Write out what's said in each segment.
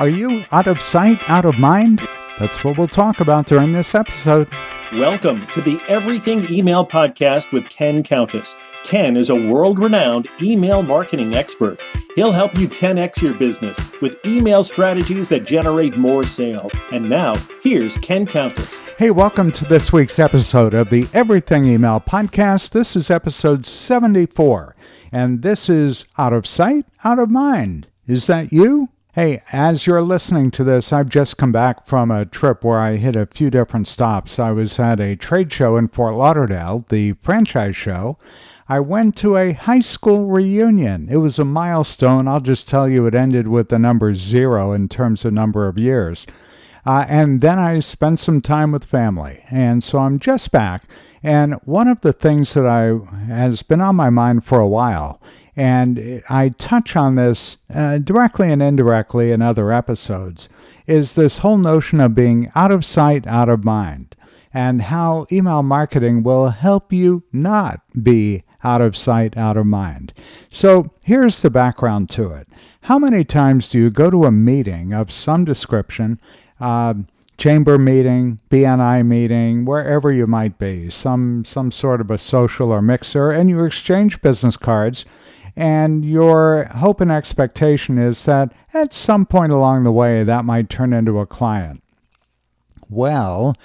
Are you out of sight, out of mind? That's what we'll talk about during this episode. Welcome to the Everything Email Podcast with Ken Countess. Ken is a world-renowned email marketing expert. He'll help you 10x your business with email strategies that generate more sales. And now, here's Ken Countess. Hey, welcome to this week's episode of the Everything Email Podcast. This is episode 74, and this is Out of Sight, Out of Mind. Is that you? Hey, as you're listening to this, I've just come back from a trip where I hit a few different stops. I was at a trade show in Fort Lauderdale, the franchise show. I went to a high school reunion. It was a milestone. I'll just tell you it ended with the number 0 in terms of number of years. And then I spent some time with family. And so I'm just back. And one of the things that has been on my mind for a while, and I touch on this directly and indirectly in other episodes, is this whole notion of being out of sight, out of mind, and how email marketing will help you not be out of sight, out of mind. So here's the background to it. How many times do you go to a meeting of some description, chamber meeting, BNI meeting, wherever you might be, some sort of a social or mixer, and you exchange business cards, and your hope and expectation is that at some point along the way that might turn into a client. Well,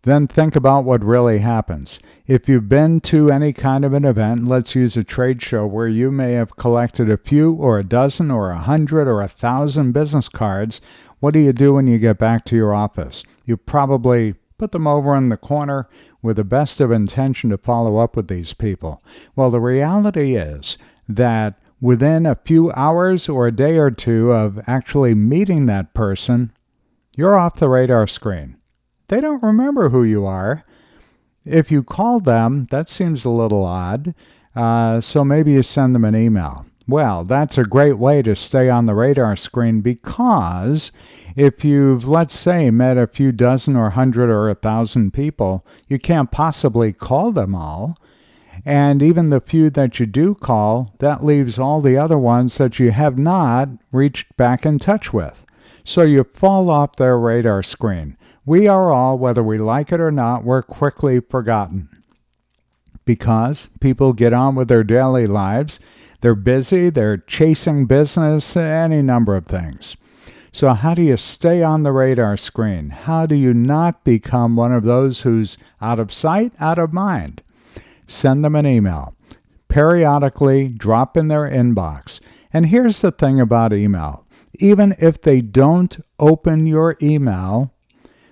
then think about what really happens. If you've been to any kind of an event, let's use a trade show where you may have collected a few or a dozen or 100 or 1,000 business cards, what do you do when you get back to your office? You probably put them over in the corner with the best of intention to follow up with these people. Well, the reality is that within a few hours or a day or two of actually meeting that person, you're off the radar screen. They don't remember who you are. If you call them, that seems a little odd, so maybe you send them an email. Well, that's a great way to stay on the radar screen because if you've, let's say, met a few dozen or 100 or 1,000 people, you can't possibly call them all. And even the few that you do call, that leaves all the other ones that you have not reached back in touch with. So you fall off their radar screen. We are all, whether we like it or not, we're quickly forgotten because people get on with their daily lives. They're busy, they're chasing business, any number of things. So how do you stay on the radar screen? How do you not become one of those who's out of sight, out of mind? Send them an email. Periodically drop in their inbox. And here's the thing about email. Even if they don't open your email,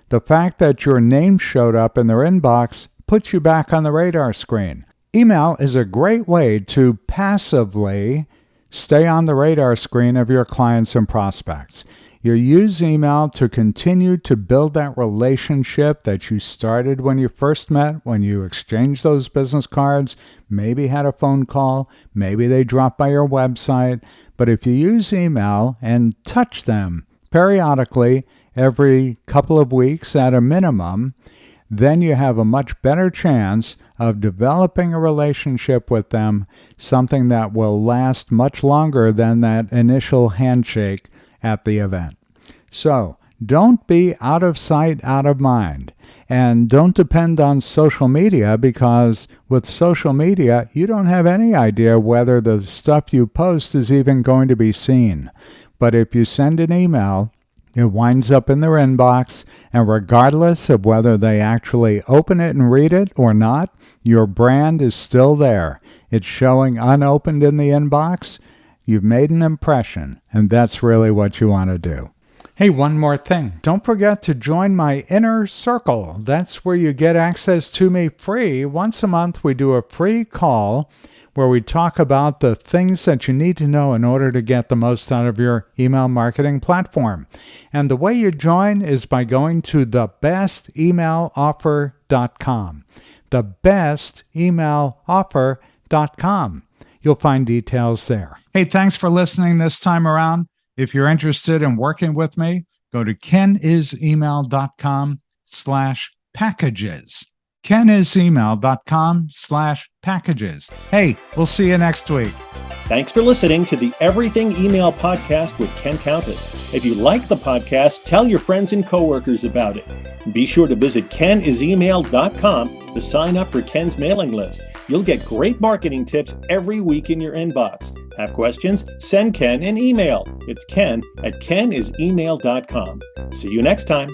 the fact that your name showed up in their inbox puts you back on the radar screen. Email is a great way to passively stay on the radar screen of your clients and prospects. You use email to continue to build that relationship that you started when you first met, when you exchanged those business cards, maybe had a phone call, maybe they dropped by your website. But if you use email and touch them periodically every couple of weeks at a minimum, then you have a much better chance of developing a relationship with them, something that will last much longer than that initial handshake at the event. So, don't be out of sight, out of mind. And don't depend on social media because with social media, you don't have any idea whether the stuff you post is even going to be seen. But if you send an email, it winds up in their inbox, and regardless of whether they actually open it and read it or not, your brand is still there. It's showing unopened in the inbox. You've made an impression, and that's really what you want to do. Hey, one more thing. Don't forget to join my inner circle. That's where you get access to me free. Once a month, we do a free call where we talk about the things that you need to know in order to get the most out of your email marketing platform. And the way you join is by going to thebestemaileroffer.com. Thebestemaileroffer.com. You'll find details there. Hey, thanks for listening this time around. If you're interested in working with me, go to kenisemail.com/packages. kenisemail.com/packages. Hey, we'll see you next week. Thanks for listening to the Everything Email Podcast with Ken Countess. If you like the podcast, tell your friends and coworkers about it. Be sure to visit kenisemail.com to sign up for Ken's mailing list. You'll get great marketing tips every week in your inbox. Have questions? Send Ken an email. It's ken@kenisemail.com. See you next time.